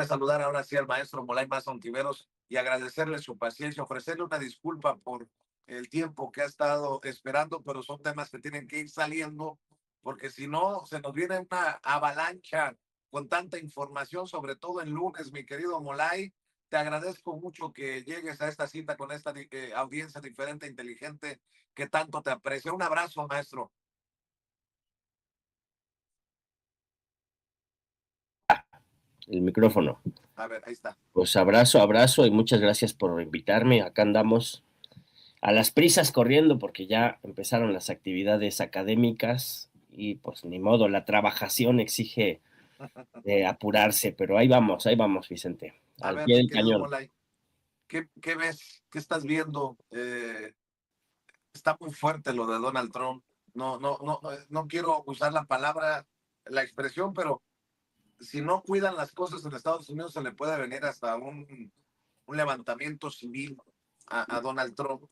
saludar ahora sí al maestro Molay Maza Ontiveros y agradecerle su paciencia, ofrecerle una disculpa por el tiempo que ha estado esperando, pero son temas que tienen que ir saliendo, porque si no, se nos viene una avalancha con tanta información, sobre todo en lunes, mi querido Molay. Te agradezco mucho que llegues a esta cita con esta audiencia diferente, e inteligente, que tanto te aprecio. Un abrazo, maestro. El micrófono. A ver, ahí está. Pues abrazo, abrazo y muchas gracias por invitarme. Acá andamos a las prisas corriendo porque ya empezaron las actividades académicas y pues ni modo, la trabajación exige apurarse, pero ahí vamos, Vicente, A al ver, pie mi del querido cañón. Molay, ¿qué ves? ¿Qué estás viendo? Está muy fuerte lo de Donald Trump. No quiero usar la palabra, la expresión, pero si no cuidan las cosas en Estados Unidos, se le puede venir hasta un levantamiento civil a Donald Trump.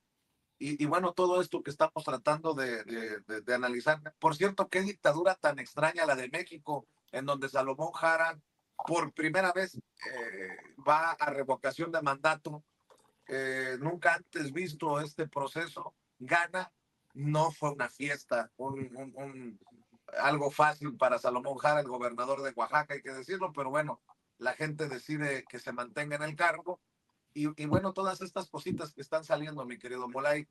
Y bueno, todo esto que estamos tratando de analizar. Por cierto, qué dictadura tan extraña la de México, en donde Salomón Jara, por primera vez, va a revocación de mandato. Nunca antes visto este proceso. Gana, no fue una fiesta, algo fácil para Salomón Jara, el gobernador de Oaxaca, hay que decirlo, pero bueno, la gente decide que se mantenga en el cargo y bueno, todas estas cositas que están saliendo, mi querido Molay,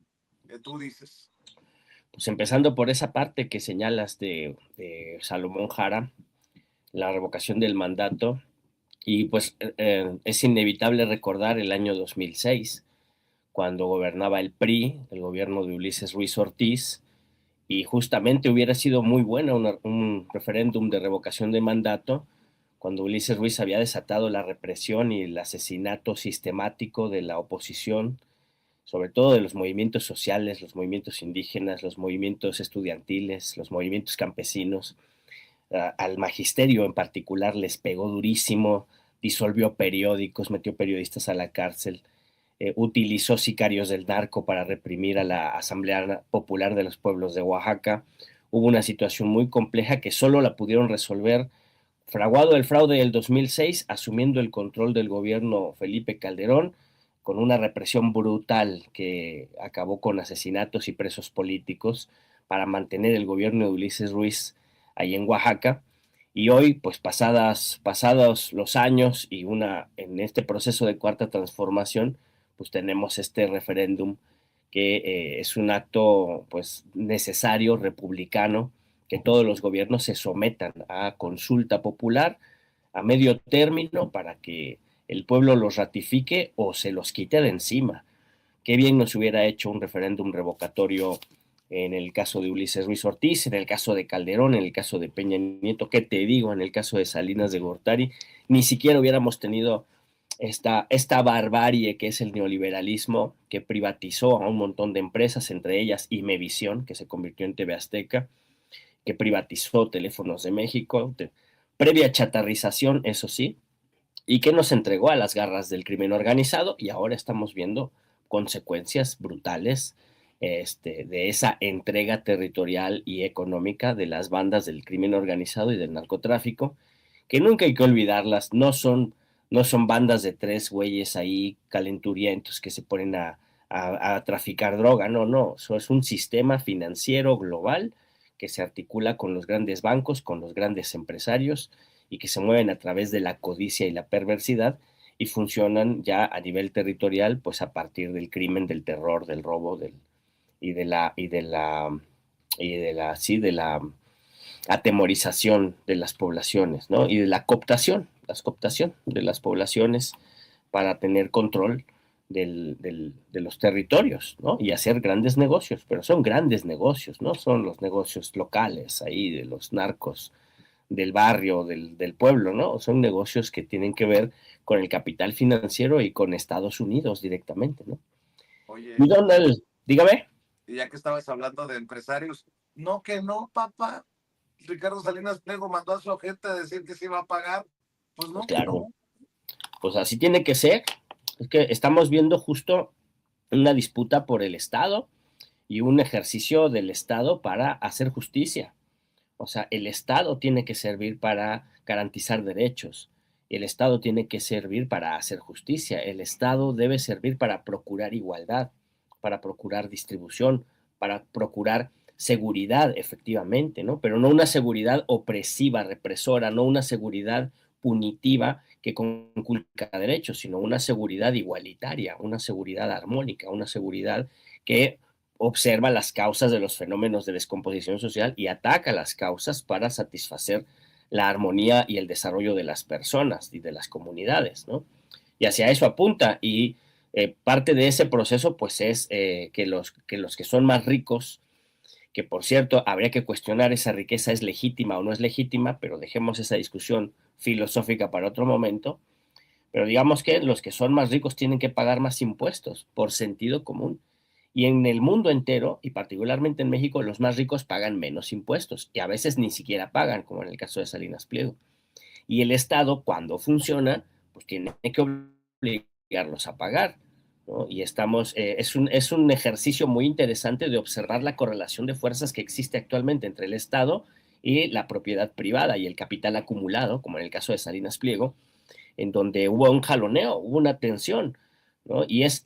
tú dices. Pues empezando por esa parte que señalas de Salomón Jara, la revocación del mandato, y pues es inevitable recordar el año 2006, cuando gobernaba el PRI, el gobierno de Ulises Ruiz Ortiz, y justamente hubiera sido muy buena un referéndum de revocación de mandato cuando Ulises Ruiz había desatado la represión y el asesinato sistemático de la oposición, sobre todo de los movimientos sociales, los movimientos indígenas, los movimientos estudiantiles, los movimientos campesinos. Al magisterio en particular les pegó durísimo, disolvió periódicos, metió periodistas a la cárcel, utilizó sicarios del narco para reprimir a la Asamblea Popular de los Pueblos de Oaxaca. Hubo una situación muy compleja que solo la pudieron resolver fraguado el fraude del 2006, asumiendo el control del gobierno Felipe Calderón, con una represión brutal que acabó con asesinatos y presos políticos para mantener el gobierno de Ulises Ruiz ahí en Oaxaca. Y hoy, pues pasados los años y en este proceso de cuarta transformación, pues tenemos este referéndum que es un acto pues necesario, republicano, que todos los gobiernos se sometan a consulta popular a medio término para que el pueblo los ratifique o se los quite de encima. Qué bien nos hubiera hecho un referéndum revocatorio en el caso de Ulises Ruiz Ortiz, en el caso de Calderón, en el caso de Peña Nieto, ¿qué te digo? En el caso de Salinas de Gortari, ni siquiera hubiéramos tenido esta barbarie que es el neoliberalismo, que privatizó a un montón de empresas, entre ellas Imevisión, que se convirtió en TV Azteca, que privatizó Teléfonos de México, previa chatarrización, eso sí, y que nos entregó a las garras del crimen organizado y ahora estamos viendo consecuencias brutales de esa entrega territorial y económica de las bandas del crimen organizado y del narcotráfico, que nunca hay que olvidarlas, no son bandas de tres güeyes ahí calenturientos que se ponen a traficar droga, no, eso es un sistema financiero global que se articula con los grandes bancos, con los grandes empresarios y que se mueven a través de la codicia y la perversidad y funcionan ya a nivel territorial, pues a partir del crimen, del terror, del robo, y de la y de la y de la atemorización de las poblaciones, ¿no? Y de la cooptación de las poblaciones para tener control de los territorios, ¿no? Y hacer grandes negocios, pero son grandes negocios, ¿no? Son los negocios locales ahí de los narcos del barrio, del pueblo, ¿no? Son negocios que tienen que ver con el capital financiero y con Estados Unidos directamente, ¿no? Oye, Y Donald, dígame. y ya que estabas hablando de empresarios, no que no, papá. Ricardo Salinas Pliego mandó a su agente a decir que se iba a pagar. Pues Pues no, que claro, no. pues así tiene que ser. Es que estamos viendo justo una disputa por el Estado y un ejercicio del Estado para hacer justicia. O sea, el Estado tiene que servir para garantizar derechos El Estado tiene que servir para hacer justicia, el Estado debe servir para procurar igualdad, para procurar distribución, para procurar seguridad, efectivamente, ¿no? Pero no una seguridad opresiva, represora, no una seguridad punitiva que conculca derechos, sino una seguridad igualitaria, una seguridad armónica, una seguridad que observa las causas de los fenómenos de descomposición social y ataca las causas para satisfacer la armonía y el desarrollo de las personas y de las comunidades, ¿no? Y hacia eso apunta, y parte de ese proceso pues es que los que son más ricos, que por cierto habría que cuestionar esa riqueza es legítima o no es legítima, pero dejemos esa discusión filosófica para otro momento, pero digamos que los que son más ricos tienen que pagar más impuestos por sentido común. Y en el mundo entero, y particularmente en México, los más ricos pagan menos impuestos y a veces ni siquiera pagan, como en el caso de Salinas Pliego. Y el Estado, cuando funciona, pues tiene que obligarlos a pagar, ¿no? Y es un ejercicio muy interesante de observar la correlación de fuerzas que existe actualmente entre el Estado y la propiedad privada y el capital acumulado, como en el caso de Salinas Pliego, en donde hubo un jaloneo, hubo una tensión, ¿no? Y es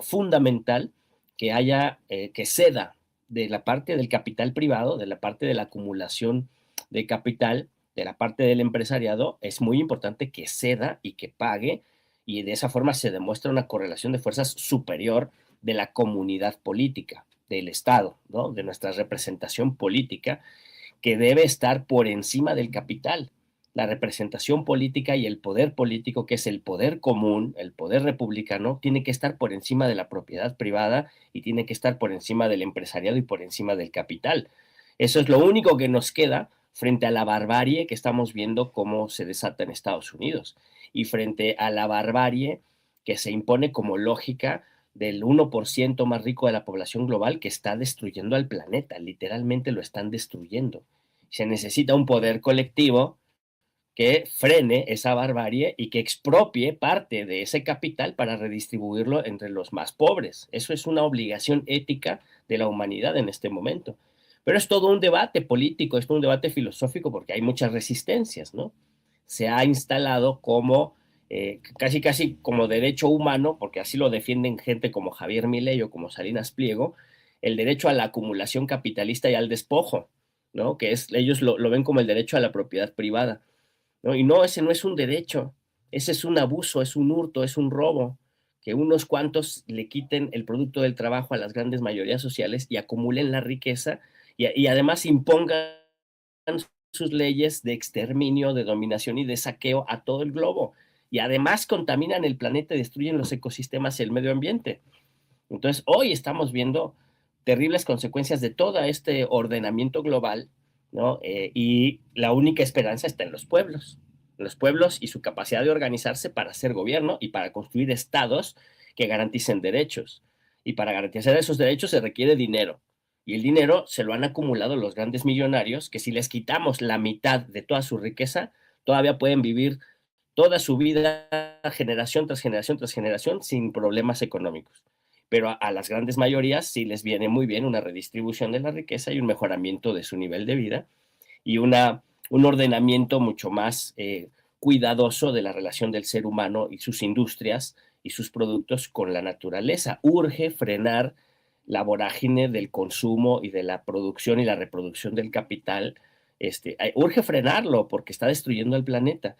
fundamental que haya, que ceda de la parte del capital privado, de la parte de la acumulación de capital, de la parte del empresariado, es muy importante que ceda y que pague, y de esa forma se demuestra una correlación de fuerzas superior de la comunidad política, del Estado, ¿no? De nuestra representación política, que debe estar por encima del capital. La representación política y el poder político, que es el poder común, el poder republicano, tiene que estar por encima de la propiedad privada y tiene que estar por encima del empresariado y por encima del capital. Eso es lo único que nos queda frente a la barbarie que estamos viendo cómo se desata en Estados Unidos y frente a la barbarie que se impone como lógica del 1% más rico de la población global que está destruyendo al planeta, literalmente lo están destruyendo. Se necesita un poder colectivo que frene esa barbarie y que expropie parte de ese capital para redistribuirlo entre los más pobres. Eso es una obligación ética de la humanidad en este momento. Pero es todo un debate político, es todo un debate filosófico porque hay muchas resistencias, ¿no? Se ha instalado como casi casi como derecho humano, porque así lo defienden gente como Javier Milei o como Salinas Pliego, el derecho a la acumulación capitalista y al despojo, ¿no? Que es, ellos lo ven como el derecho a la propiedad privada, ¿no? Y no, ese no es un derecho, ese es un abuso, es un hurto, es un robo, que unos cuantos le quiten el producto del trabajo a las grandes mayorías sociales y acumulen la riqueza y además impongan sus leyes de exterminio, de dominación y de saqueo a todo el globo. Y además contaminan el planeta y destruyen los ecosistemas y el medio ambiente. Entonces, hoy estamos viendo terribles consecuencias de todo este ordenamiento global, ¿no? Y la única esperanza está en los pueblos y su capacidad de organizarse para hacer gobierno y para construir estados que garanticen derechos. Y para garantizar esos derechos se requiere dinero. Y el dinero se lo han acumulado los grandes millonarios, que si les quitamos la mitad de toda su riqueza, todavía pueden vivir toda su vida, generación tras generación tras generación, sin problemas económicos. Pero a las grandes mayorías sí les viene muy bien una redistribución de la riqueza y un mejoramiento de su nivel de vida y un ordenamiento mucho más cuidadoso de la relación del ser humano y sus industrias y sus productos con la naturaleza. Urge frenar la vorágine del consumo y de la producción y la reproducción del capital. Urge frenarlo porque está destruyendo el planeta.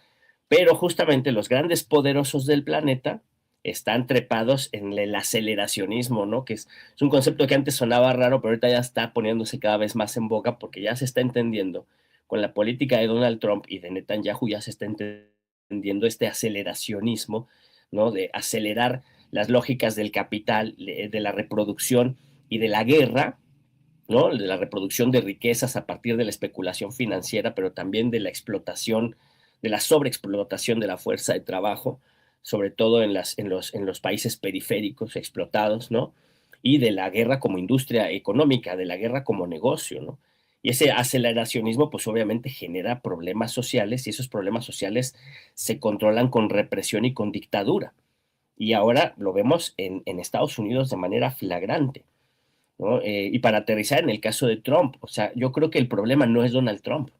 Pero justamente los grandes poderosos del planeta están trepados en el aceleracionismo, ¿no? Es un concepto que antes sonaba raro, pero ahorita ya está poniéndose cada vez más en boga porque ya se está entendiendo con la política de Donald Trump y de Netanyahu, ya se está entendiendo este aceleracionismo, ¿no? De acelerar las lógicas del capital, de la reproducción y de la guerra, ¿no? De la reproducción de riquezas a partir de la especulación financiera, pero también de la explotación, de la sobreexplotación de la fuerza de trabajo, sobre todo en los países periféricos explotados, ¿no? Y de la guerra como industria económica, de la guerra como negocio, ¿no? Y ese aceleracionismo, pues obviamente genera problemas sociales y esos problemas sociales se controlan con represión y con dictadura. Y ahora lo vemos en Estados Unidos de manera flagrante, ¿no? Y para aterrizar en el caso de Trump, o sea, yo creo que el problema no es Donald Trump,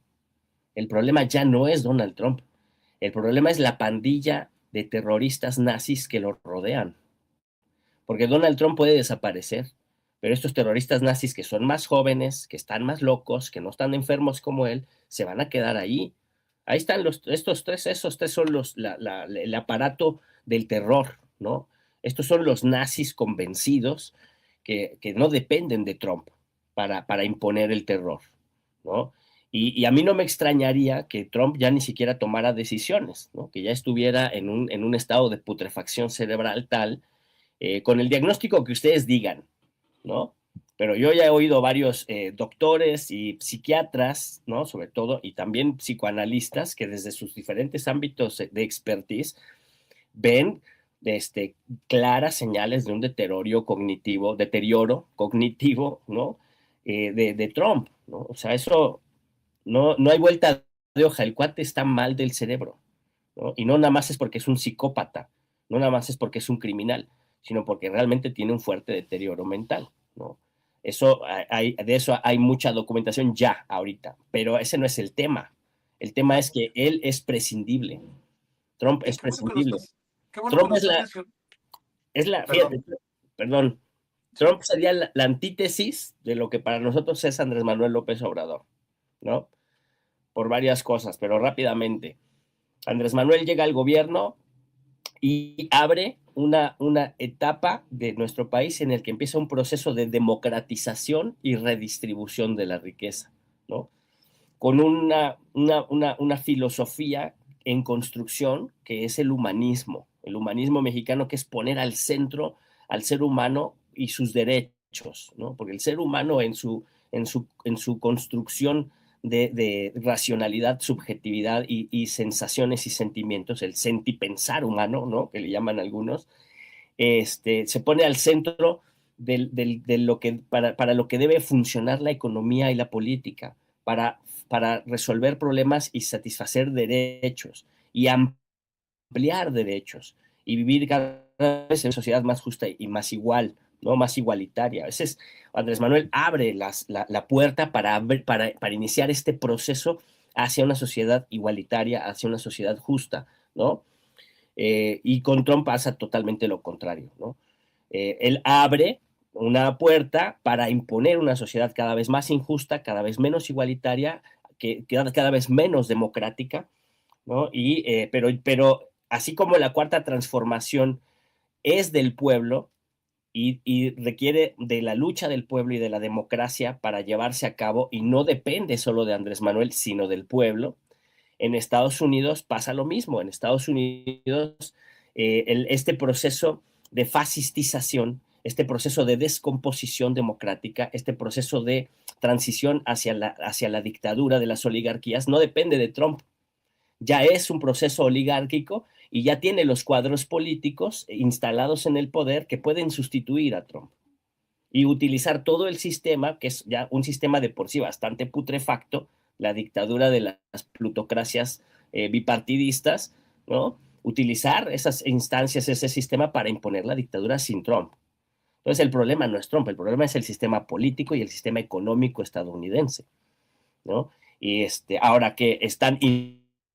el problema ya no es Donald Trump, El problema es la pandilla de terroristas nazis que lo rodean. Porque Donald Trump puede desaparecer, pero estos terroristas nazis que son más jóvenes, que están más locos, que no están enfermos como él, se van a quedar ahí. Ahí están esos tres son el aparato del terror, ¿no? Estos son los nazis convencidos que no dependen de Trump para imponer el terror, ¿no? Y a mí no me extrañaría que Trump ya ni siquiera tomara decisiones, ¿no? Que ya estuviera en un estado de putrefacción cerebral tal, con el diagnóstico que ustedes digan, ¿no? Pero yo ya he oído varios doctores y psiquiatras, ¿no? Sobre todo, y también psicoanalistas que desde sus diferentes ámbitos de expertise ven claras señales de un deterioro cognitivo, ¿no? De Trump, ¿no? O sea, eso no hay vuelta de hoja. El cuate está mal del cerebro, ¿no? Y no nada más es porque es un psicópata, no nada más es porque es un criminal, sino porque realmente tiene un fuerte deterioro mental, ¿no? De eso hay mucha documentación ya ahorita, pero ese no es el tema. El tema es que él es prescindible. Trump es prescindible. Qué bueno que Trump lo estás mencionando. fíjate, perdón, Sí. Trump sería la antítesis de lo que para nosotros es Andrés Manuel López Obrador, ¿no? Por varias cosas, pero rápidamente. Andrés Manuel llega al gobierno y abre una etapa de nuestro país en el que empieza un proceso de democratización y redistribución de la riqueza, ¿no? Con una filosofía en construcción que es el humanismo mexicano, que es poner al centro al ser humano y sus derechos, ¿no? Porque el ser humano en su construcción de racionalidad, subjetividad y sensaciones y sentimientos, el sentipensar humano, ¿no? Que le llaman algunos, se pone al centro de lo que, para lo que debe funcionar la economía y la política, para resolver problemas y satisfacer derechos y ampliar derechos y vivir cada vez en una sociedad más justa y más igual, ¿no? Más igualitaria. A veces Andrés Manuel abre la puerta para iniciar este proceso hacia una sociedad igualitaria, hacia una sociedad justa, ¿no? Y con Trump pasa totalmente lo contrario, ¿no? Él abre una puerta para imponer una sociedad cada vez más injusta, cada vez menos igualitaria, cada vez menos democrática, ¿no? Pero así como la cuarta transformación es del pueblo y requiere de la lucha del pueblo y de la democracia para llevarse a cabo y no depende solo de Andrés Manuel, sino del pueblo, en Estados Unidos pasa lo mismo. En Estados Unidos, este proceso de fascistización, este proceso de descomposición democrática, este proceso de transición hacia la dictadura de las oligarquías, no depende de Trump. Ya es un proceso oligárquico y ya tiene los cuadros políticos instalados en el poder que pueden sustituir a Trump y utilizar todo el sistema, que es ya un sistema de por sí bastante putrefacto, la dictadura de las plutocracias bipartidistas, ¿no? Utilizar esas instancias, ese sistema para imponer la dictadura sin Trump. Entonces el problema no es Trump, el problema es el sistema político y el sistema económico estadounidense, ¿no? Y ahora que están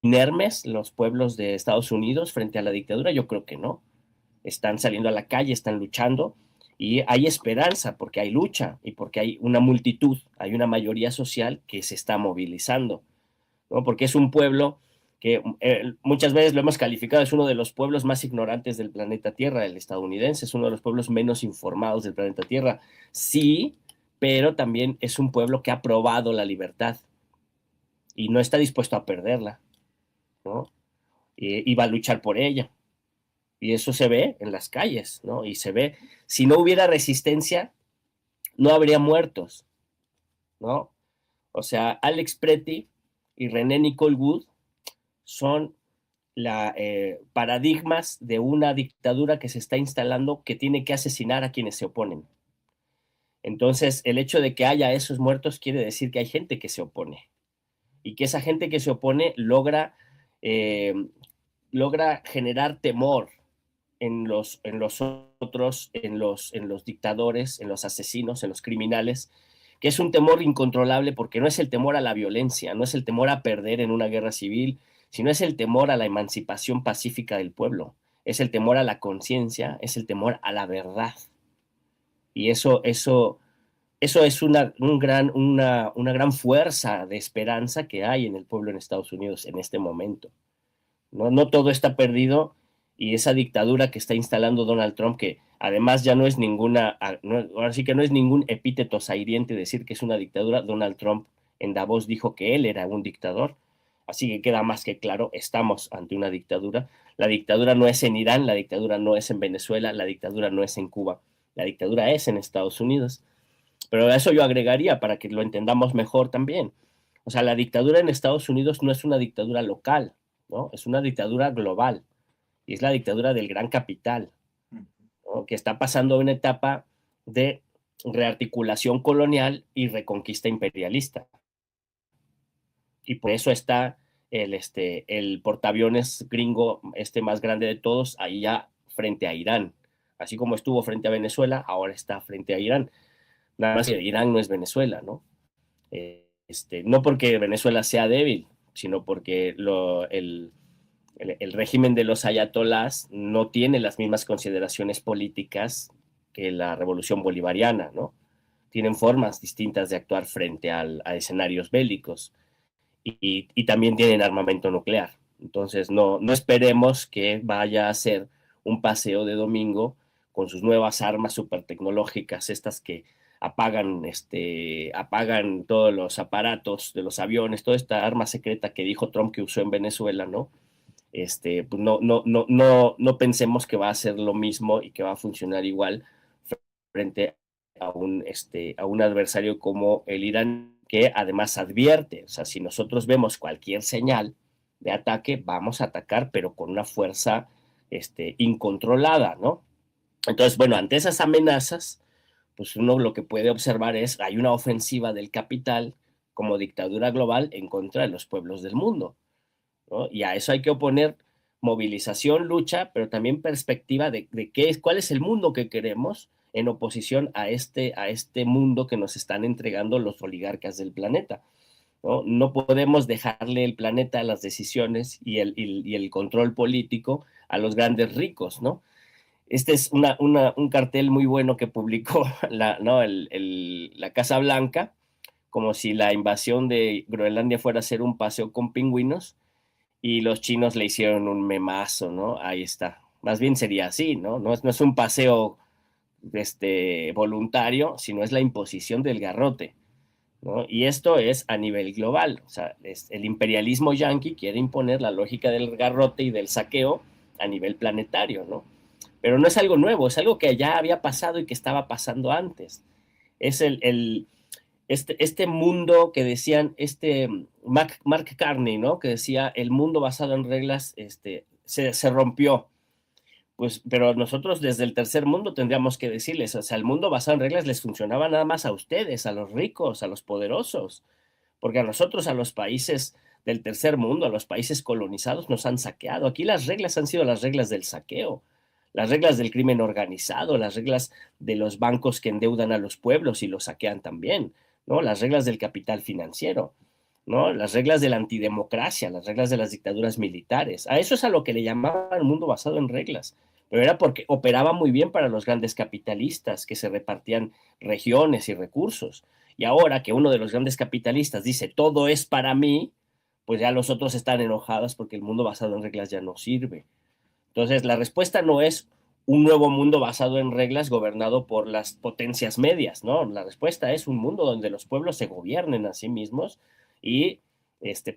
inermes los pueblos de Estados Unidos frente a la dictadura, yo creo que no. Están saliendo a la calle, están luchando, y hay esperanza porque hay lucha y porque hay una multitud, hay una mayoría social que se está movilizando, ¿no? Porque es un pueblo que muchas veces lo hemos calificado, es uno de los pueblos más ignorantes del planeta Tierra, el estadounidense, es uno de los pueblos menos informados del planeta Tierra. Sí, pero también es un pueblo que ha probado la libertad y no está dispuesto a perderla, ¿no? Y va a luchar por ella. Y eso se ve en las calles, ¿no? Y se ve, si no hubiera resistencia, no habría muertos, ¿no? O sea, Alex Pretty y René Nicole Wood son paradigmas de una dictadura que se está instalando que tiene que asesinar a quienes se oponen. Entonces, el hecho de que haya esos muertos quiere decir que hay gente que se opone y que esa gente que se opone eh, logra generar temor en los otros, en los dictadores, en los asesinos, en los criminales, que es un temor incontrolable porque no es el temor a la violencia, no es el temor a perder en una guerra civil, sino es el temor a la emancipación pacífica del pueblo, es el temor a la conciencia, es el temor a la verdad. Y eso es una gran fuerza de esperanza que hay en el pueblo en Estados Unidos en este momento. No, no todo está perdido, y esa dictadura que está instalando Donald Trump, que además ya no es ahora sí que no es ningún epíteto sahiriente decir que es una dictadura. Donald Trump en Davos dijo que él era un dictador, así que queda más que claro, estamos ante una dictadura. La dictadura no es en Irán, la dictadura no es en Venezuela, la dictadura no es en Cuba, la dictadura es en Estados Unidos. Pero a eso yo agregaría, para que lo entendamos mejor también, o sea, la dictadura en Estados Unidos no es una dictadura local, ¿no? Es una dictadura global, y es la dictadura del gran capital, ¿no? Que está pasando una etapa de rearticulación colonial y reconquista imperialista. Y por eso está el portaaviones gringo más grande de todos ahí ya frente a Irán. Así como estuvo frente a Venezuela, ahora está frente a Irán. Nada más que Irán no es Venezuela, ¿no? No porque Venezuela sea débil, sino porque el régimen de los ayatolás no tiene las mismas consideraciones políticas que la revolución bolivariana, ¿no? Tienen formas distintas de actuar frente a escenarios bélicos, y también tienen armamento nuclear. Entonces no esperemos que vaya a ser un paseo de domingo con sus nuevas armas super tecnológicas, estas que apagan todos los aparatos de los aviones, toda esta arma secreta que dijo Trump que usó en Venezuela, ¿no? Pues no pensemos que va a ser lo mismo y que va a funcionar igual frente a un adversario como el Irán, que además advierte, o sea, si nosotros vemos cualquier señal de ataque, vamos a atacar, pero con una fuerza incontrolada, ¿no? Entonces, bueno, ante esas amenazas, pues uno lo que puede observar es, hay una ofensiva del capital como dictadura global en contra de los pueblos del mundo, ¿no? Y a eso hay que oponer movilización, lucha, pero también perspectiva de cuál es el mundo que queremos, en oposición a este mundo que nos están entregando los oligarcas del planeta, ¿no? No podemos dejarle el planeta, las decisiones y el control político a los grandes ricos, ¿no? Este es un cartel muy bueno que publicó ¿no? la Casa Blanca, como si la invasión de Groenlandia fuera a ser un paseo con pingüinos, y los chinos le hicieron un memazo, ¿no? Ahí está. Más bien sería así, ¿no? No es un paseo voluntario, sino es la imposición del garrote, ¿no? Y esto es a nivel global. O sea, el imperialismo yanqui quiere imponer la lógica del garrote y del saqueo a nivel planetario, ¿no? Pero no es algo nuevo, es algo que ya había pasado y que estaba pasando antes. Es este mundo que decían, Mark Carney, ¿no? Que decía, el mundo basado en reglas se rompió. Pues, pero nosotros desde el tercer mundo tendríamos que decirles, o sea, el mundo basado en reglas les funcionaba nada más a ustedes, a los ricos, a los poderosos, porque a nosotros, a los países del tercer mundo, a los países colonizados, nos han saqueado. Aquí las reglas han sido las reglas del saqueo, las reglas del crimen organizado, las reglas de los bancos que endeudan a los pueblos y los saquean también, ¿no? Las reglas del capital financiero, ¿no? Las reglas de la antidemocracia, las reglas de las dictaduras militares. A eso es a lo que le llamaban mundo basado en reglas, pero era porque operaba muy bien para los grandes capitalistas que se repartían regiones y recursos. Y ahora que uno de los grandes capitalistas dice todo es para mí, pues ya los otros están enojados porque el mundo basado en reglas ya no sirve. Entonces, la respuesta no es un nuevo mundo basado en reglas gobernado por las potencias medias, ¿no? La respuesta es un mundo donde los pueblos se gobiernen a sí mismos y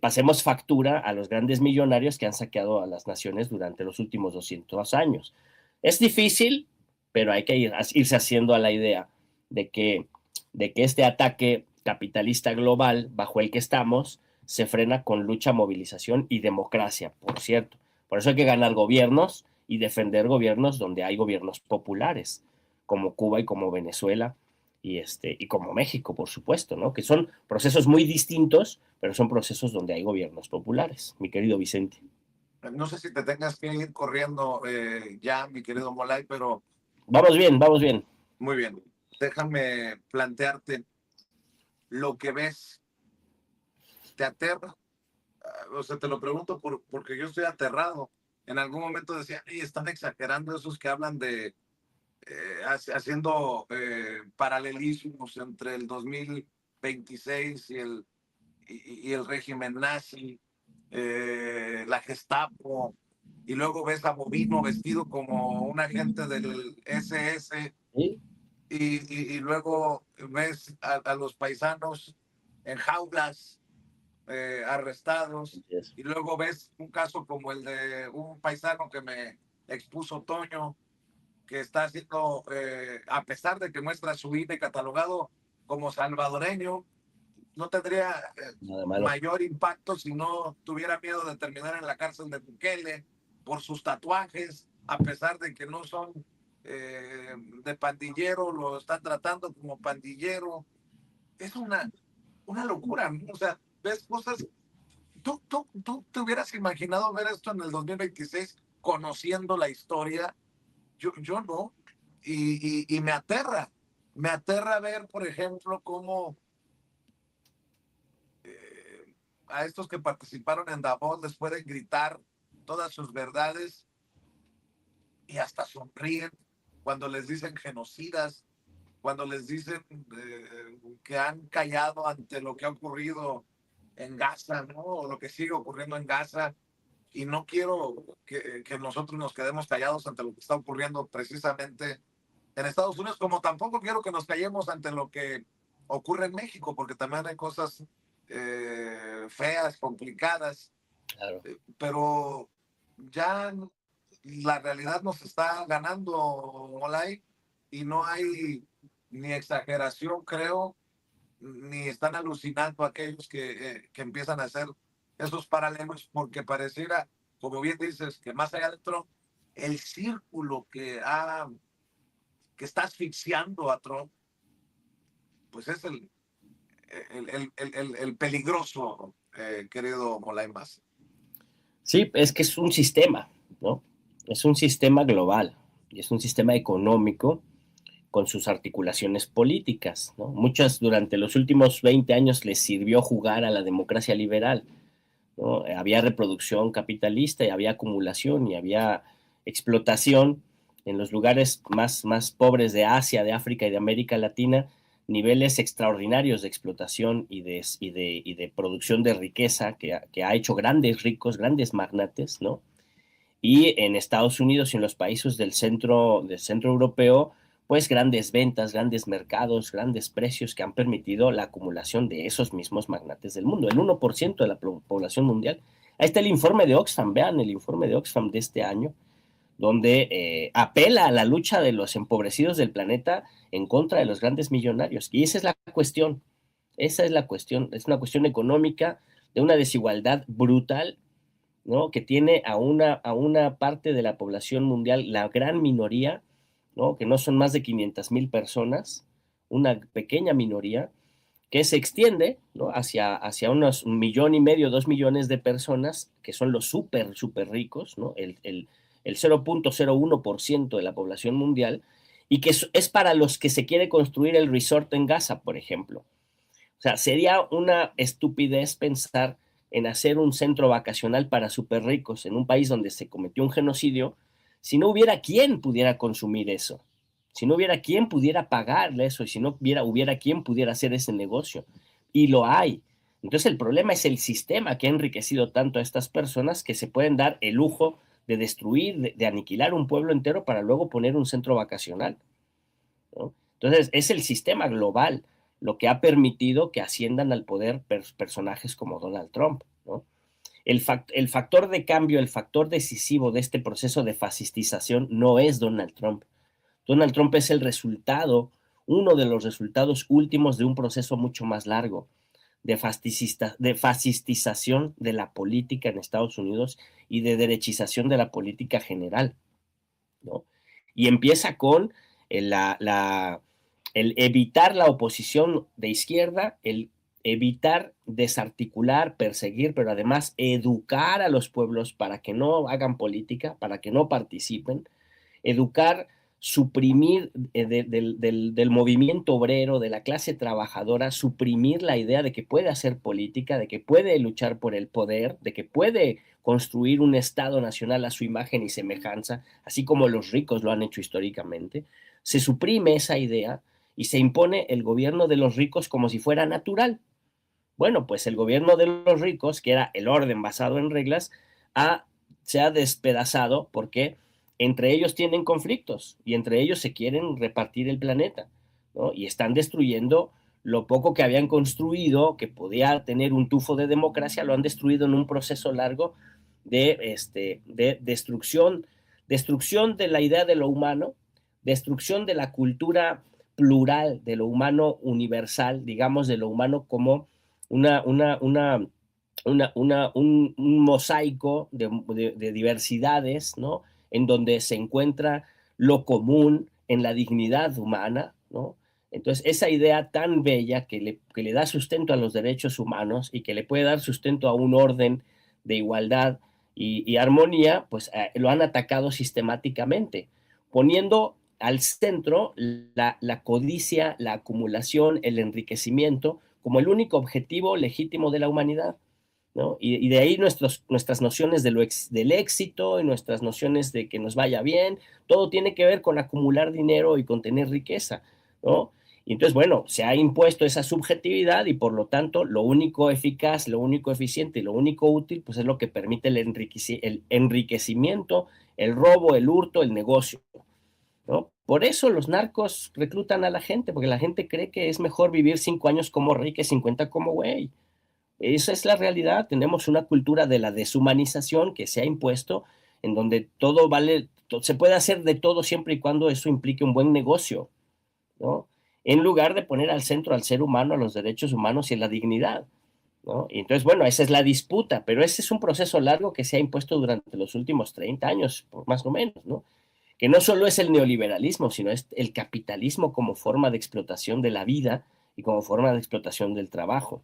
pasemos factura a los grandes millonarios que han saqueado a las naciones durante los últimos 200 años. Es difícil, pero hay que irse haciendo a la idea de que este ataque capitalista global bajo el que estamos se frena con lucha, movilización y democracia, por cierto. Por eso hay que ganar gobiernos y defender gobiernos donde hay gobiernos populares, como Cuba y como Venezuela y como México, por supuesto, ¿no? Que son procesos muy distintos, pero son procesos donde hay gobiernos populares, mi querido Vicente. No sé si te tengas que ir corriendo ya, mi querido Molay, pero Vamos bien, vamos bien. muy bien. Déjame plantearte lo que ves. ¿Te aterra O sea, te lo pregunto porque yo estoy aterrado. En algún momento decía, "Ey, están exagerando esos que hablan de haciendo paralelismos entre el 2026 y el régimen nazi, la Gestapo, y luego ves a Bovino vestido como un agente del SS, ¿sí? y luego ves a los paisanos en jaulas arrestados, Así y luego ves un caso como el de un paisano que me expuso Toño, que está haciendo, a pesar de que muestra su INE catalogado como salvadoreño, no tendría nada malo. mayor impacto si no tuviera miedo de terminar en la cárcel de Bukele por sus tatuajes, a pesar de que no son de pandillero, lo están tratando como pandillero. Es una locura, ¿no? O sea, ves cosas. ¿Tú te hubieras imaginado ver esto en el 2026 conociendo la historia? Yo no. Y me aterra. Me aterra ver, por ejemplo, cómo a estos que participaron en Davos les pueden gritar todas sus verdades y hasta sonríen cuando les dicen genocidas, cuando les dicen que han callado ante lo que ha ocurrido en Gaza, ¿no? O lo que sigue ocurriendo en Gaza. Y no quiero que nosotros nos quedemos callados ante lo que está ocurriendo precisamente en Estados Unidos, como tampoco quiero que nos callemos ante lo que ocurre en México, porque también hay cosas feas, complicadas, Claro. pero ya la realidad nos está ganando, Molay, y no hay ni exageración, creo, ni están alucinando aquellos que empiezan a hacer esos paralelos, porque pareciera, como bien dices, que más allá de Trump, el círculo que está asfixiando a Trump, pues es el peligroso, querido Molay Más. Sí, es que es un sistema, ¿no? Es un sistema global y es un sistema económico con sus articulaciones políticas, ¿no? Muchas durante los últimos 20 años les sirvió jugar a la democracia liberal, ¿no? Había reproducción capitalista y había acumulación y había explotación en los lugares más pobres de Asia, de África y de América Latina, niveles extraordinarios de explotación y de producción de riqueza que ha hecho grandes ricos, grandes magnates, ¿no? Y en Estados Unidos y en los países del centro europeo, pues grandes ventas, grandes mercados, grandes precios que han permitido la acumulación de esos mismos magnates del mundo, el 1% de la población mundial. Ahí está el informe de Oxfam, vean el informe de Oxfam de este año, donde apela a la lucha de los empobrecidos del planeta en contra de los grandes millonarios. Y esa es la cuestión, es una cuestión económica de una desigualdad brutal, ¿no? Que tiene a una parte de la población mundial, la gran minoría, ¿no? Que no son más de 500,000 personas, una pequeña minoría, que se extiende, ¿no? hacia unos 1,5 millones, 2 millones de personas, que son los súper ricos, ¿no? El 0,01% de la población mundial, y que es para los que se quiere construir el resort en Gaza, por ejemplo. O sea, sería una estupidez pensar en hacer un centro vacacional para súper ricos en un país donde se cometió un genocidio si no hubiera quien pudiera consumir eso, si no hubiera quien pudiera pagarle eso y si no hubiera quien pudiera hacer ese negocio. Y lo hay. Entonces el problema es el sistema que ha enriquecido tanto a estas personas que se pueden dar el lujo de destruir, de aniquilar un pueblo entero para luego poner un centro vacacional, ¿no? Entonces, es el sistema global lo que ha permitido que asciendan al poder personajes como Donald Trump, ¿no? El factor de cambio, el factor decisivo de este proceso de fascistización no es Donald Trump. Donald Trump es el resultado, uno de los resultados últimos de un proceso mucho más largo de fascistización de la política en Estados Unidos y de derechización de la política general, ¿no? Y empieza con el evitar la oposición de izquierda, el evitar desarticular, perseguir, pero además educar a los pueblos para que no hagan política, para que no participen, educar suprimir del movimiento obrero, de la clase trabajadora, suprimir la idea de que puede hacer política, de que puede luchar por el poder, de que puede construir un Estado nacional a su imagen y semejanza, así como los ricos lo han hecho históricamente. Se suprime esa idea y se impone el gobierno de los ricos como si fuera natural. Bueno, pues el gobierno de los ricos, que era el orden basado en reglas, se ha despedazado porque entre ellos tienen conflictos y entre ellos se quieren repartir el planeta, ¿no? Y están destruyendo lo poco que habían construido, que podía tener un tufo de democracia, lo han destruido en un proceso largo de destrucción de la idea de lo humano, destrucción de la cultura plural, de lo humano universal, digamos, de lo humano como una, una, una, un mosaico de diversidades, ¿no? En donde se encuentra lo común en la dignidad humana, ¿no? Entonces, esa idea tan bella que le da sustento a los derechos humanos y que le puede dar sustento a un orden de igualdad y armonía, pues lo han atacado sistemáticamente, poniendo al centro la codicia, la acumulación, el enriquecimiento, como el único objetivo legítimo de la humanidad, ¿no? Y de ahí nuestras nociones del éxito y nuestras nociones de que nos vaya bien, todo tiene que ver con acumular dinero y con tener riqueza, ¿no? Y entonces, bueno, se ha impuesto esa subjetividad y por lo tanto lo único eficaz, lo único eficiente y lo único útil, pues es lo que permite el enriquecimiento, el robo, el hurto, el negocio, ¿no? Por eso los narcos reclutan a la gente, porque la gente cree que es mejor vivir 5 años como rey que 50 como güey. Esa es la realidad. Tenemos una cultura de la deshumanización que se ha impuesto, en donde todo vale, se puede hacer de todo siempre y cuando eso implique un buen negocio, ¿no? En lugar de poner al centro al ser humano, a los derechos humanos y a la dignidad, ¿no? Y entonces, bueno, esa es la disputa, pero ese es un proceso largo que se ha impuesto durante los últimos 30 años, más o menos, ¿no? Que no solo es el neoliberalismo, sino es el capitalismo como forma de explotación de la vida y como forma de explotación del trabajo,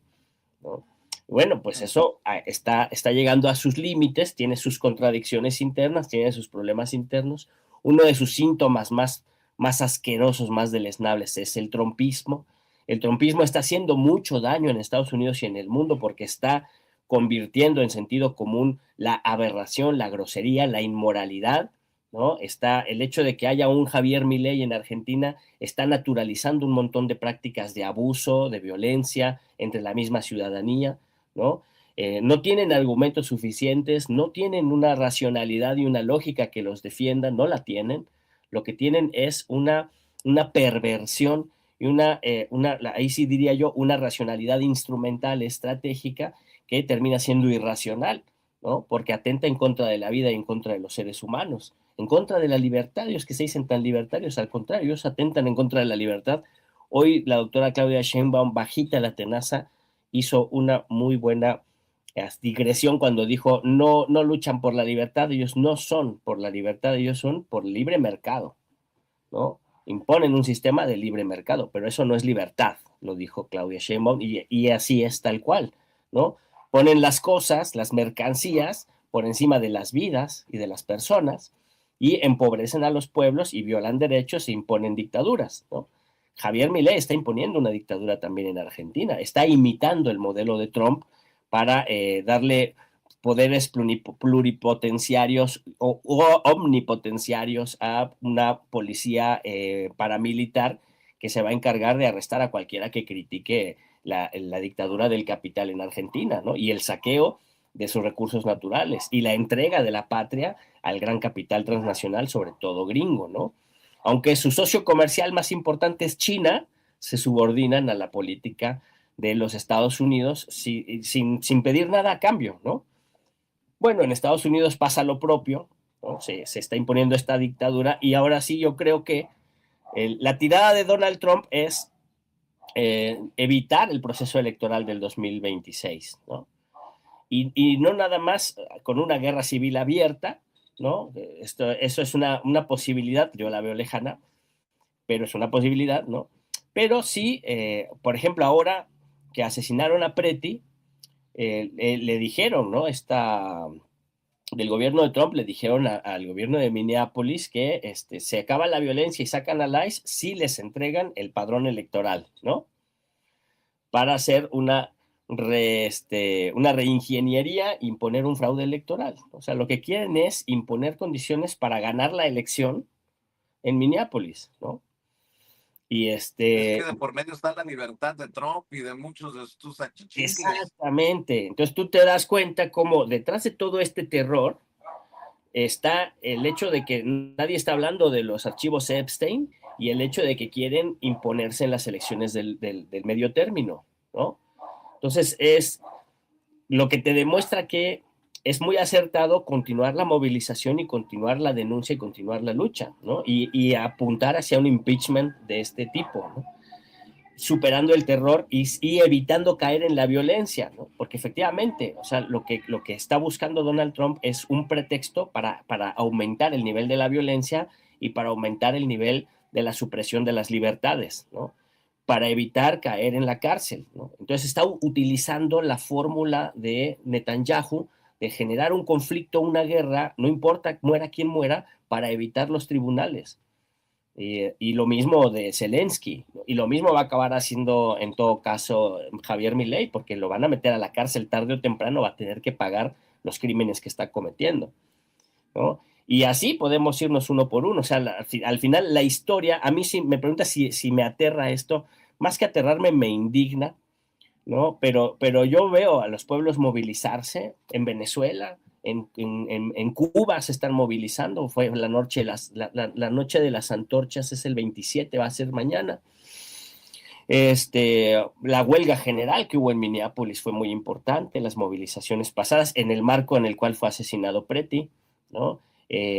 ¿no? Bueno, pues eso está llegando a sus límites, tiene sus contradicciones internas, tiene sus problemas internos. Uno de sus síntomas más asquerosos, más deleznables es el trumpismo. El trumpismo está haciendo mucho daño en Estados Unidos y en el mundo porque está convirtiendo en sentido común la aberración, la grosería, la inmoralidad, ¿no? Está el hecho de que haya un Javier Milei en Argentina, está naturalizando un montón de prácticas de abuso, de violencia entre la misma ciudadanía, ¿no? No tienen argumentos suficientes, no tienen una racionalidad y una lógica que los defiendan, no la tienen. Lo que tienen es una perversión y ahí sí diría yo, una racionalidad instrumental, estratégica, que termina siendo irracional, ¿no? Porque atenta en contra de la vida y en contra de los seres humanos, en contra de la libertad. Ellos que se dicen tan libertarios, al contrario, ellos atentan en contra de la libertad. Hoy la doctora Claudia Sheinbaum, bajita la tenaza, hizo una muy buena digresión cuando dijo, no, no luchan por la libertad, ellos no son por la libertad, ellos son por libre mercado, ¿no? Imponen un sistema de libre mercado, pero eso no es libertad, lo dijo Claudia Sheinbaum, y así es tal cual, ¿no? Ponen las cosas, las mercancías, por encima de las vidas y de las personas, y empobrecen a los pueblos y violan derechos e imponen dictaduras, ¿no? Javier Milei está imponiendo una dictadura también en Argentina, está imitando el modelo de Trump para darle poderes pluripotenciarios o omnipotenciarios a una policía paramilitar que se va a encargar de arrestar a cualquiera que critique la dictadura del capital en Argentina, ¿no? Y el saqueo de sus recursos naturales y la entrega de la patria al gran capital transnacional, sobre todo gringo, ¿no? Aunque su socio comercial más importante es China, se subordinan a la política de los Estados Unidos sin pedir nada a cambio, ¿no? Bueno, en Estados Unidos pasa lo propio, ¿no? Se está imponiendo esta dictadura y ahora sí yo creo que la tirada de Donald Trump es evitar el proceso electoral del 2026, ¿no? Y no nada más con una guerra civil abierta, ¿no? Eso es una posibilidad, yo la veo lejana, pero es una posibilidad, ¿no? Pero sí, por ejemplo, ahora que asesinaron a Preti, le dijeron, ¿no? del gobierno de Trump le dijeron al gobierno de Minneapolis que se acaba la violencia y sacan al ICE si les entregan el padrón electoral, ¿no? Para hacer una reingeniería, imponer un fraude electoral. O sea, lo que quieren es imponer condiciones para ganar la elección en Minneapolis, ¿no? Y Es que de por medio está la libertad de Trump y de muchos de sus achichincles. exactamente. Entonces tú te das cuenta cómo detrás de todo este terror está el hecho de que nadie está hablando de los archivos Epstein y el hecho de que quieren imponerse en las elecciones del medio término, ¿no? Entonces es lo que te demuestra que es muy acertado continuar la movilización y continuar la denuncia y continuar la lucha, ¿no? Y apuntar hacia un impeachment de este tipo, ¿no? Superando el terror y evitando caer en la violencia, ¿no? Porque efectivamente, o sea, lo que está buscando Donald Trump es un pretexto para aumentar el nivel de la violencia y para aumentar el nivel de la supresión de las libertades, ¿no? Para evitar caer en la cárcel, ¿no? Entonces está utilizando la fórmula de Netanyahu de generar un conflicto, una guerra, no importa muera quien muera, para evitar los tribunales. Y lo mismo de Zelensky, ¿no? Y lo mismo va a acabar haciendo en todo caso Javier Milei, porque lo van a meter a la cárcel tarde o temprano, va a tener que pagar los crímenes que está cometiendo, ¿no? Y así podemos irnos uno por uno. O sea, al final la historia, a mí sí me pregunta si me aterra esto, más que aterrarme me indigna, ¿no? Pero yo veo a los pueblos movilizarse en Venezuela, en Cuba se están movilizando, fue la noche, la noche de las antorchas es el 27, va a ser mañana. La huelga general que hubo en Minneapolis fue muy importante, las movilizaciones pasadas, en el marco en el cual fue asesinado Preti, ¿no?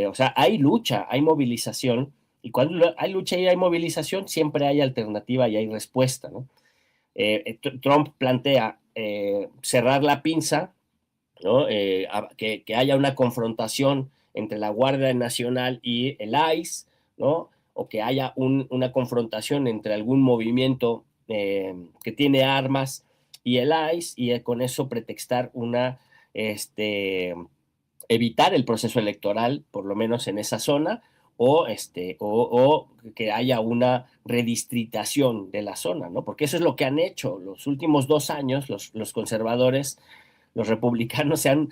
O sea, hay lucha, hay movilización, y cuando hay lucha y hay movilización, siempre hay alternativa y hay respuesta, ¿no? Trump plantea cerrar la pinza, ¿no? Que haya una confrontación entre la Guardia Nacional y el ICE, ¿no? O que haya una confrontación entre algún movimiento que tiene armas y el ICE, y con eso pretextar evitar el proceso electoral, por lo menos en esa zona, o que haya una redistritación de la zona, ¿no? Porque eso es lo que han hecho los últimos 2 años, los conservadores, los republicanos se han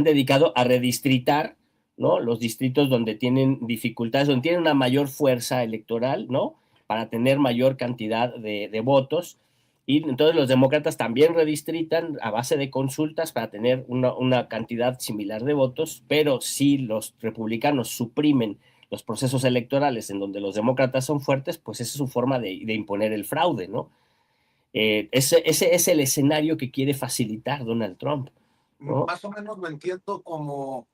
dedicado a redistritar, ¿no? Los distritos donde tienen dificultades, donde tienen una mayor fuerza electoral, ¿no? Para tener mayor cantidad de votos. Y entonces los demócratas también redistritan a base de consultas para tener una cantidad similar de votos, pero si los republicanos suprimen los procesos electorales en donde los demócratas son fuertes, pues esa es su forma de imponer el fraude, ¿no? Ese es el escenario que quiere facilitar Donald Trump, ¿no? Más o menos lo entiendo como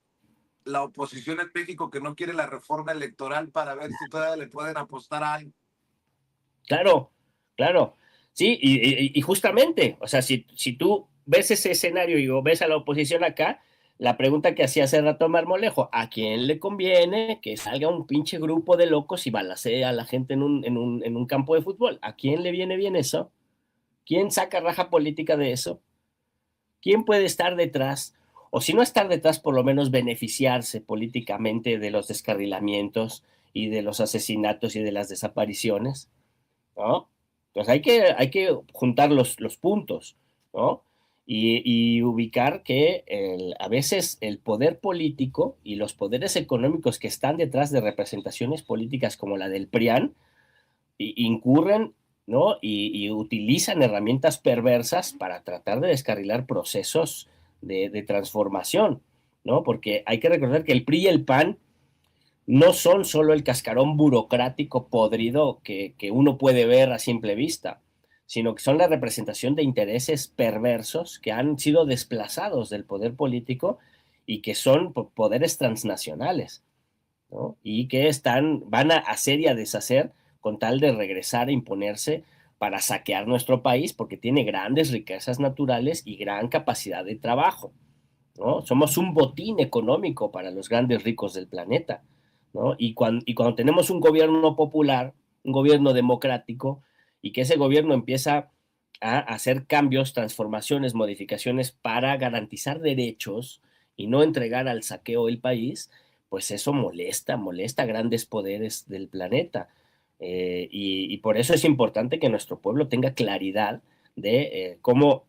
la oposición en México que no quiere la reforma electoral para ver si todavía le pueden apostar a algo. Claro, claro. Sí, y justamente, o sea, si tú ves ese escenario y ves a la oposición acá, la pregunta que hacía hace rato Marmolejo, ¿a quién le conviene que salga un pinche grupo de locos y balacee a la gente en un campo de fútbol? ¿A quién le viene bien eso? ¿Quién saca raja política de eso? ¿Quién puede estar detrás? O si no estar detrás, por lo menos beneficiarse políticamente de los descarrilamientos y de los asesinatos y de las desapariciones, ¿no? Entonces hay que juntar los puntos, ¿no? Y ubicar que a veces el poder político y los poderes económicos que están detrás de representaciones políticas como la del PRIAN incurren, ¿no? Y utilizan herramientas perversas para tratar de descarrilar procesos de transformación, ¿no? Porque hay que recordar que el PRI y el PAN no son solo el cascarón burocrático podrido que uno puede ver a simple vista, sino que son la representación de intereses perversos que han sido desplazados del poder político y que son poderes transnacionales, ¿no? Y que van a hacer y a deshacer con tal de regresar a imponerse para saquear nuestro país porque tiene grandes riquezas naturales y gran capacidad de trabajo, ¿no? Somos un botín económico para los grandes ricos del planeta, ¿no? Y cuando tenemos un gobierno popular, un gobierno democrático, y que ese gobierno empieza a hacer cambios, transformaciones, modificaciones para garantizar derechos y no entregar al saqueo el país, pues eso molesta a grandes poderes del planeta. Y por eso es importante que nuestro pueblo tenga claridad de cómo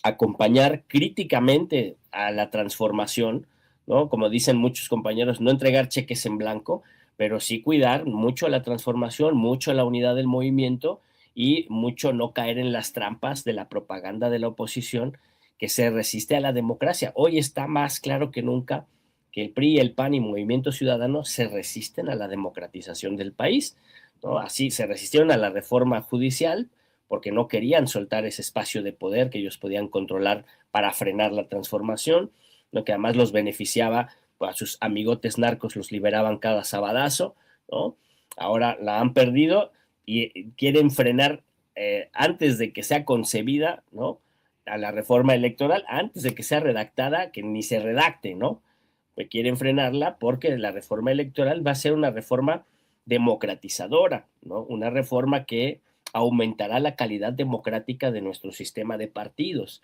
acompañar críticamente a la transformación, ¿no? Como dicen muchos compañeros, no entregar cheques en blanco, pero sí cuidar mucho la transformación, mucho la unidad del movimiento y mucho no caer en las trampas de la propaganda de la oposición que se resiste a la democracia. Hoy está más claro que nunca que el PRI, el PAN y Movimiento Ciudadano se resisten a la democratización del país, ¿no? Así se resistieron a la reforma judicial, porque no querían soltar ese espacio de poder que ellos podían controlar para frenar la transformación, lo que además los beneficiaba, pues a sus amigotes narcos los liberaban cada sabadazo, ¿no? Ahora la han perdido y quieren frenar antes de que sea concebida, ¿no? A la reforma electoral, antes de que sea redactada, que ni se redacte, ¿no? Pues quieren frenarla porque la reforma electoral va a ser una reforma democratizadora, ¿no? Una reforma que aumentará la calidad democrática de nuestro sistema de partidos.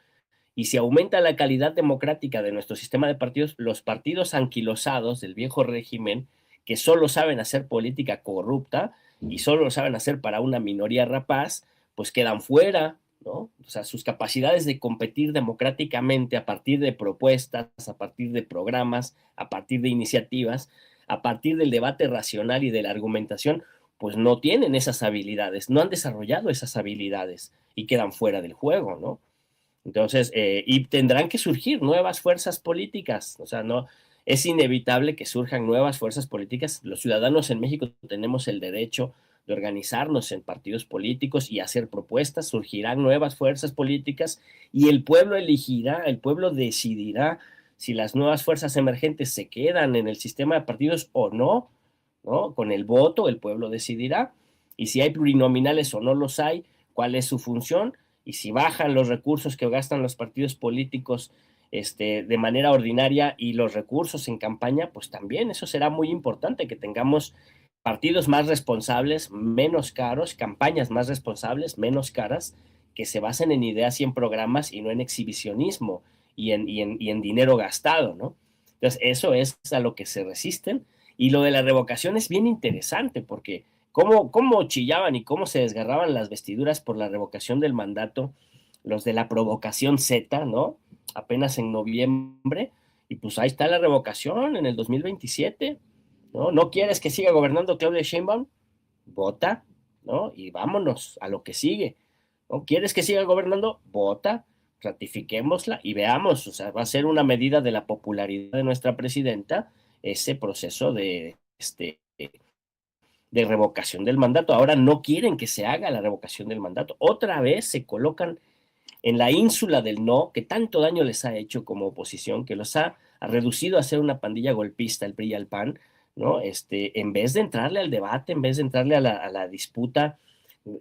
Y si aumenta la calidad democrática de nuestro sistema de partidos, los partidos anquilosados del viejo régimen, que solo saben hacer política corrupta y solo lo saben hacer para una minoría rapaz, pues quedan fuera, ¿no? O sea, sus capacidades de competir democráticamente a partir de propuestas, a partir de programas, a partir de iniciativas, a partir del debate racional y de la argumentación, pues no tienen esas habilidades, no han desarrollado esas habilidades y quedan fuera del juego, ¿no? Entonces, y tendrán que surgir nuevas fuerzas políticas, o sea, no, es inevitable que surjan nuevas fuerzas políticas. Los ciudadanos en México tenemos el derecho de organizarnos en partidos políticos y hacer propuestas, surgirán nuevas fuerzas políticas y el pueblo elegirá, el pueblo decidirá si las nuevas fuerzas emergentes se quedan en el sistema de partidos o no, ¿no? Con el voto el pueblo decidirá y si hay plurinominales o no los hay, cuál es su función y si bajan los recursos que gastan los partidos políticos de manera ordinaria y los recursos en campaña, pues también eso será muy importante, que tengamos partidos más responsables, menos caros, campañas más responsables, menos caras, que se basen en ideas y en programas y no en exhibicionismo y en dinero gastado, ¿no? Entonces, eso es a lo que se resisten. Y lo de la revocación es bien interesante porque cómo chillaban y cómo se desgarraban las vestiduras por la revocación del mandato los de la provocación Z, ¿no? Apenas en noviembre, y pues ahí está la revocación en el 2027, ¿no? ¿No quieres que siga gobernando Claudia Sheinbaum? Vota, ¿no? Y vámonos a lo que sigue, ¿no? ¿Quieres que siga gobernando? Vota, ratifiquémosla y veamos, o sea, va a ser una medida de la popularidad de nuestra presidenta ese proceso de revocación del mandato. Ahora no quieren que se haga la revocación del mandato. Otra vez se colocan en la ínsula del no, que tanto daño les ha hecho como oposición, que los ha reducido a ser una pandilla golpista, el PRI y el PAN, ¿no? En vez de entrarle al debate, en vez de entrarle a la disputa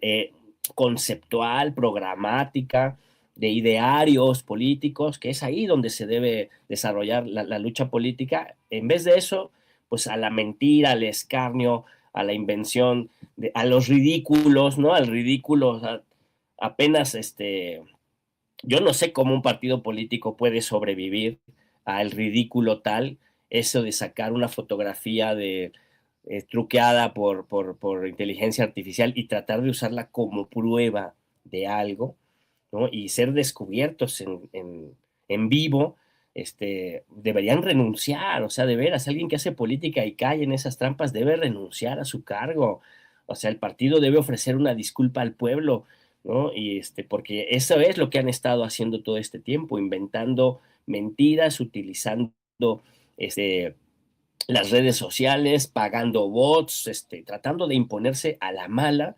eh, conceptual, programática, de idearios políticos, que es ahí donde se debe desarrollar la lucha política, en vez de eso, pues a la mentira, al escarnio, a la invención, a los ridículos, ¿no? Al ridículo, o sea, apenas yo no sé cómo un partido político puede sobrevivir al ridículo tal, eso de sacar una fotografía truqueada por inteligencia artificial y tratar de usarla como prueba de algo, ¿no? Y ser descubiertos en vivo, deberían renunciar, o sea, de veras, alguien que hace política y cae en esas trampas debe renunciar a su cargo, o sea, el partido debe ofrecer una disculpa al pueblo, ¿no? Y porque eso es lo que han estado haciendo todo este tiempo, inventando mentiras, utilizando este, las redes sociales, pagando bots, tratando de imponerse a la mala,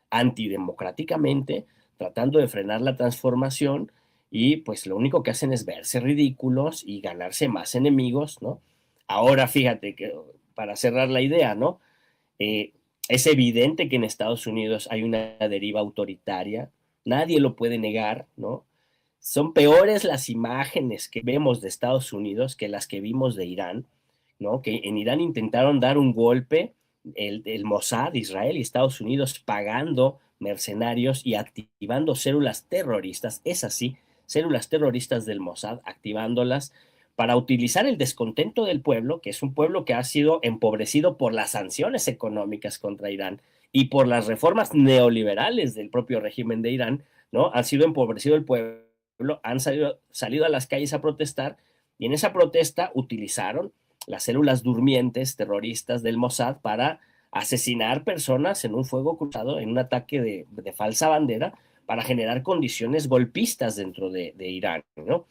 antidemocráticamente, tratando de frenar la transformación y pues lo único que hacen es verse ridículos y ganarse más enemigos, ¿no? Ahora fíjate que para cerrar la idea, ¿no? Eh, es evidente que en Estados Unidos hay una deriva autoritaria, nadie lo puede negar, ¿no? Son peores las imágenes que vemos de Estados Unidos que las que vimos de Irán, ¿no? Que en Irán intentaron dar un golpe, el Mossad, Israel y Estados Unidos pagando mercenarios y activando células terroristas, es así, células terroristas del Mossad, activándolas para utilizar el descontento del pueblo, que es un pueblo que ha sido empobrecido por las sanciones económicas contra Irán y por las reformas neoliberales del propio régimen de Irán, ¿no? Ha sido empobrecido el pueblo, han salido a las calles a protestar, y en esa protesta utilizaron las células durmientes terroristas del Mossad para asesinar personas en un fuego cruzado, en un ataque de falsa bandera, para generar condiciones golpistas dentro de Irán, ¿no?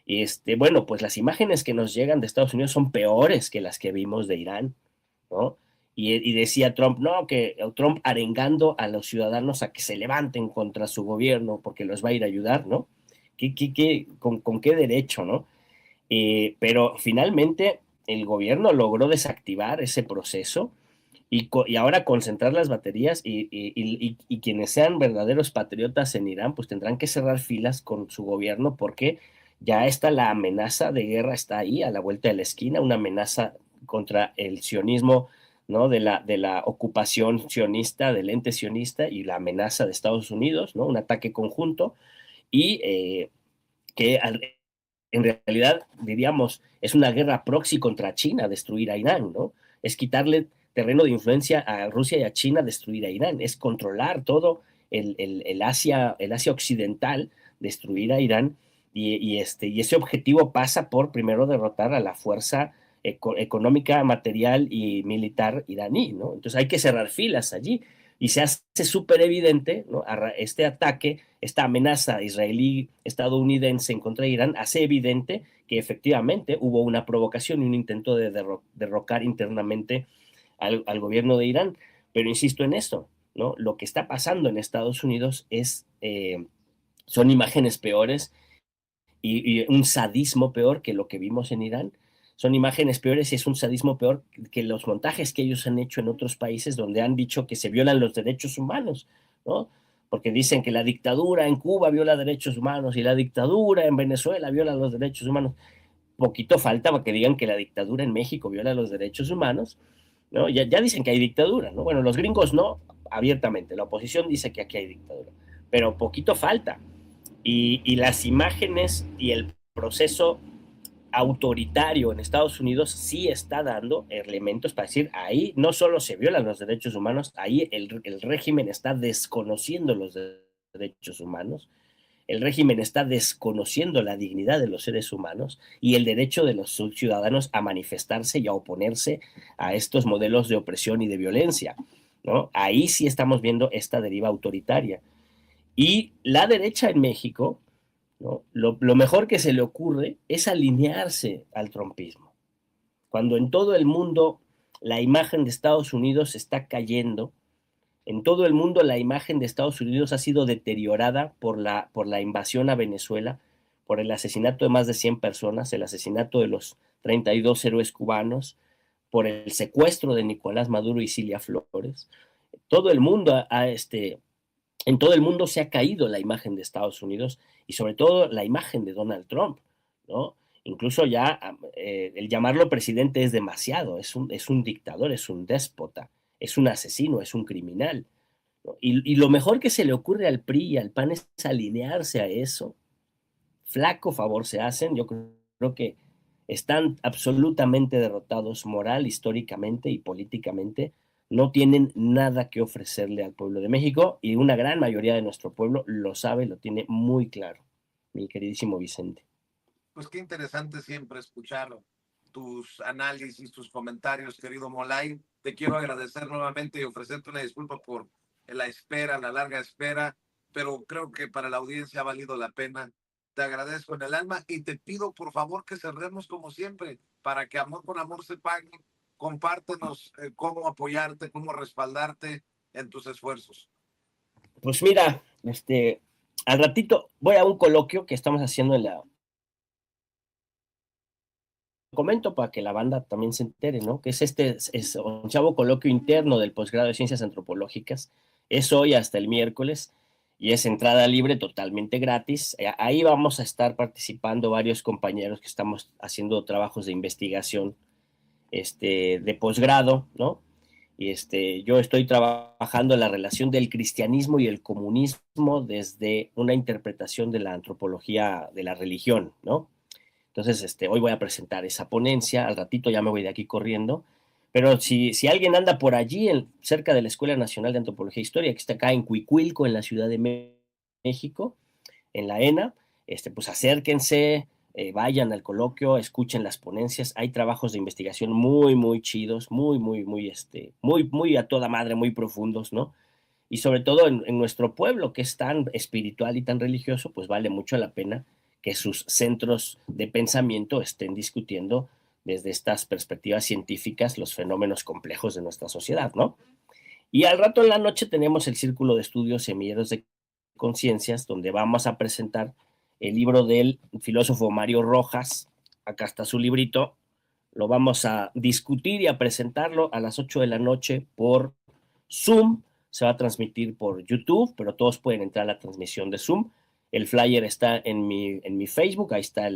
Y bueno, pues las imágenes que nos llegan de Estados Unidos son peores que las que vimos de Irán, ¿no? Y decía Trump, no, que Trump arengando a los ciudadanos a que se levanten contra su gobierno porque los va a ir a ayudar, ¿no? ¿Con qué derecho, no? Pero finalmente el gobierno logró desactivar ese proceso y ahora concentrar las baterías y quienes sean verdaderos patriotas en Irán, pues tendrán que cerrar filas con su gobierno porque ya está la amenaza de guerra, está ahí a la vuelta de la esquina, una amenaza contra el sionismo, ¿no? De la ocupación sionista, del ente sionista y la amenaza de Estados Unidos, ¿no? Un ataque conjunto y que en realidad, diríamos, es una guerra proxy contra China, destruir a Irán, ¿no? Es quitarle terreno de influencia a Rusia y a China, destruir a Irán, es controlar todo el Asia occidental, destruir a Irán, y ese objetivo pasa por primero derrotar a la fuerza económica, material y militar iraní, ¿no? Entonces hay que cerrar filas allí, y se hace súper evidente, ¿no? Este ataque, esta amenaza israelí-estadounidense en contra de Irán, hace evidente que efectivamente hubo una provocación y un intento de derrocar internamente al gobierno de Irán. Pero insisto en esto, ¿no? Lo que está pasando en Estados Unidos son imágenes peores y un sadismo peor que lo que vimos en Irán. Son imágenes peores y es un sadismo peor que los montajes que ellos han hecho en otros países donde han dicho que se violan los derechos humanos, ¿no? Porque dicen que la dictadura en Cuba viola derechos humanos y la dictadura en Venezuela viola los derechos humanos. Poquito falta para que digan que la dictadura en México viola los derechos humanos, ¿no? Ya dicen que hay dictadura, ¿no? Bueno, los gringos no, abiertamente, la oposición dice que aquí hay dictadura, pero poquito falta. Y las imágenes y el proceso autoritario en Estados Unidos sí está dando elementos para decir, ahí no solo se violan los derechos humanos, ahí el régimen está desconociendo los derechos humanos, el régimen está desconociendo la dignidad de los seres humanos y el derecho de los ciudadanos a manifestarse y a oponerse a estos modelos de opresión y de violencia, ¿no? Ahí sí estamos viendo esta deriva autoritaria. Y la derecha en México, ¿no? Lo mejor que se le ocurre es alinearse al trumpismo. Cuando en todo el mundo la imagen de Estados Unidos está cayendo, en todo el mundo la imagen de Estados Unidos ha sido deteriorada por la invasión a Venezuela, por el asesinato de más de 100 personas, el asesinato de los 32 héroes cubanos, por el secuestro de Nicolás Maduro y Cilia Flores. Todo el mundo en todo el mundo se ha caído la imagen de Estados Unidos y sobre todo la imagen de Donald Trump, ¿no? Incluso ya el llamarlo presidente es demasiado, es un dictador, es un déspota, es un asesino, es un criminal, ¿no? Y lo mejor que se le ocurre al PRI y al PAN es alinearse a eso. Flaco favor se hacen, yo creo que están absolutamente derrotados moral, históricamente y políticamente, no tienen nada que ofrecerle al pueblo de México y una gran mayoría de nuestro pueblo lo sabe, lo tiene muy claro, mi queridísimo Vicente. Pues qué interesante siempre escuchar tus análisis, tus comentarios, querido Molay. Te quiero agradecer nuevamente y ofrecerte una disculpa por la espera, la larga espera, pero creo que para la audiencia ha valido la pena. Te agradezco en el alma y te pido por favor que cerremos como siempre, para que amor con amor se pague. Compártenos cómo apoyarte, cómo respaldarte en tus esfuerzos. Pues mira, al ratito voy a un coloquio que estamos haciendo comento para que la banda también se entere, ¿no? Que es un chavo coloquio interno del posgrado de Ciencias Antropológicas. Es hoy hasta el miércoles y es entrada libre, totalmente gratis. Ahí vamos a estar participando varios compañeros que estamos haciendo trabajos de investigación de posgrado, ¿no? Y yo estoy trabajando en la relación del cristianismo y el comunismo desde una interpretación de la antropología de la religión, ¿no? Entonces, hoy voy a presentar esa ponencia, al ratito ya me voy de aquí corriendo, pero si alguien anda por allí, cerca de la Escuela Nacional de Antropología e Historia, que está acá en Cuicuilco, en la Ciudad de México, en la ENA, pues acérquense, vayan al coloquio, escuchen las ponencias. Hay trabajos de investigación muy, muy chidos, muy a toda madre, muy profundos, ¿no? Y sobre todo en nuestro pueblo, que es tan espiritual y tan religioso, pues vale mucho la pena que sus centros de pensamiento estén discutiendo desde estas perspectivas científicas los fenómenos complejos de nuestra sociedad, ¿no? Y al rato en la noche tenemos el Círculo de Estudios Semilleros de Conciencias, donde vamos a presentar el libro del filósofo Mario Rojas. Acá está su librito. Lo vamos a discutir y a presentarlo a las 8 de la noche por Zoom. Se va a transmitir por YouTube, pero todos pueden entrar a la transmisión de Zoom. El flyer está en mi Facebook, ahí está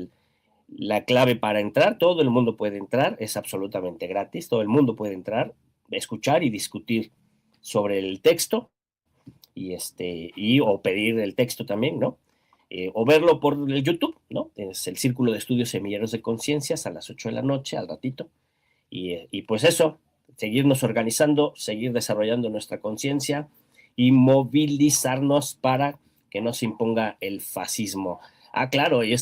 la clave para entrar. Todo el mundo puede entrar, es absolutamente gratis. Todo el mundo puede entrar, escuchar y discutir sobre el texto o pedir el texto también, ¿no? O verlo por el YouTube, ¿no? Es el Círculo de Estudios Semilleros de Conciencias a las 8 de la noche, al ratito. Y pues eso, seguirnos organizando, seguir desarrollando nuestra conciencia y movilizarnos para que no se imponga el fascismo. Ah, claro, y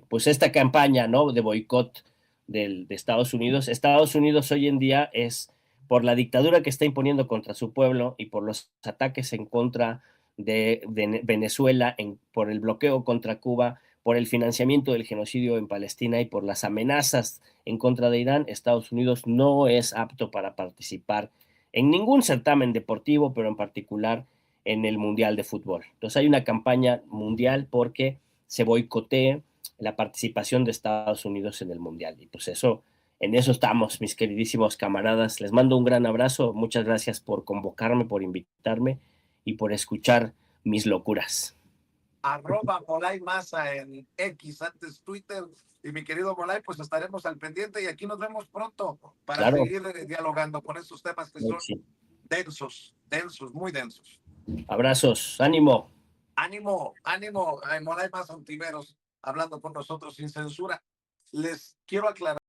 pues esta campaña, ¿no? De boicot de Estados Unidos. Estados Unidos hoy en día es por la dictadura que está imponiendo contra su pueblo y por los ataques en contra de Venezuela, por el bloqueo contra Cuba, por el financiamiento del genocidio en Palestina y por las amenazas en contra de Irán, Estados Unidos no es apto para participar en ningún certamen deportivo, pero en particular en el Mundial de Fútbol. Entonces hay una campaña mundial porque se boicotee la participación de Estados Unidos en el Mundial. Y pues en eso estamos, mis queridísimos camaradas. Les mando un gran abrazo. Muchas gracias por convocarme, por invitarme y por escuchar mis locuras. @Molay Maza en X, antes Twitter. Y mi querido Molay, pues estaremos al pendiente y aquí nos vemos pronto para Claro. seguir dialogando con estos temas que son densos, densos, muy densos. Abrazos, ánimo. Ánimo, ánimo, Molay Maza Ontiveros, hablando con nosotros sin censura. Les quiero aclarar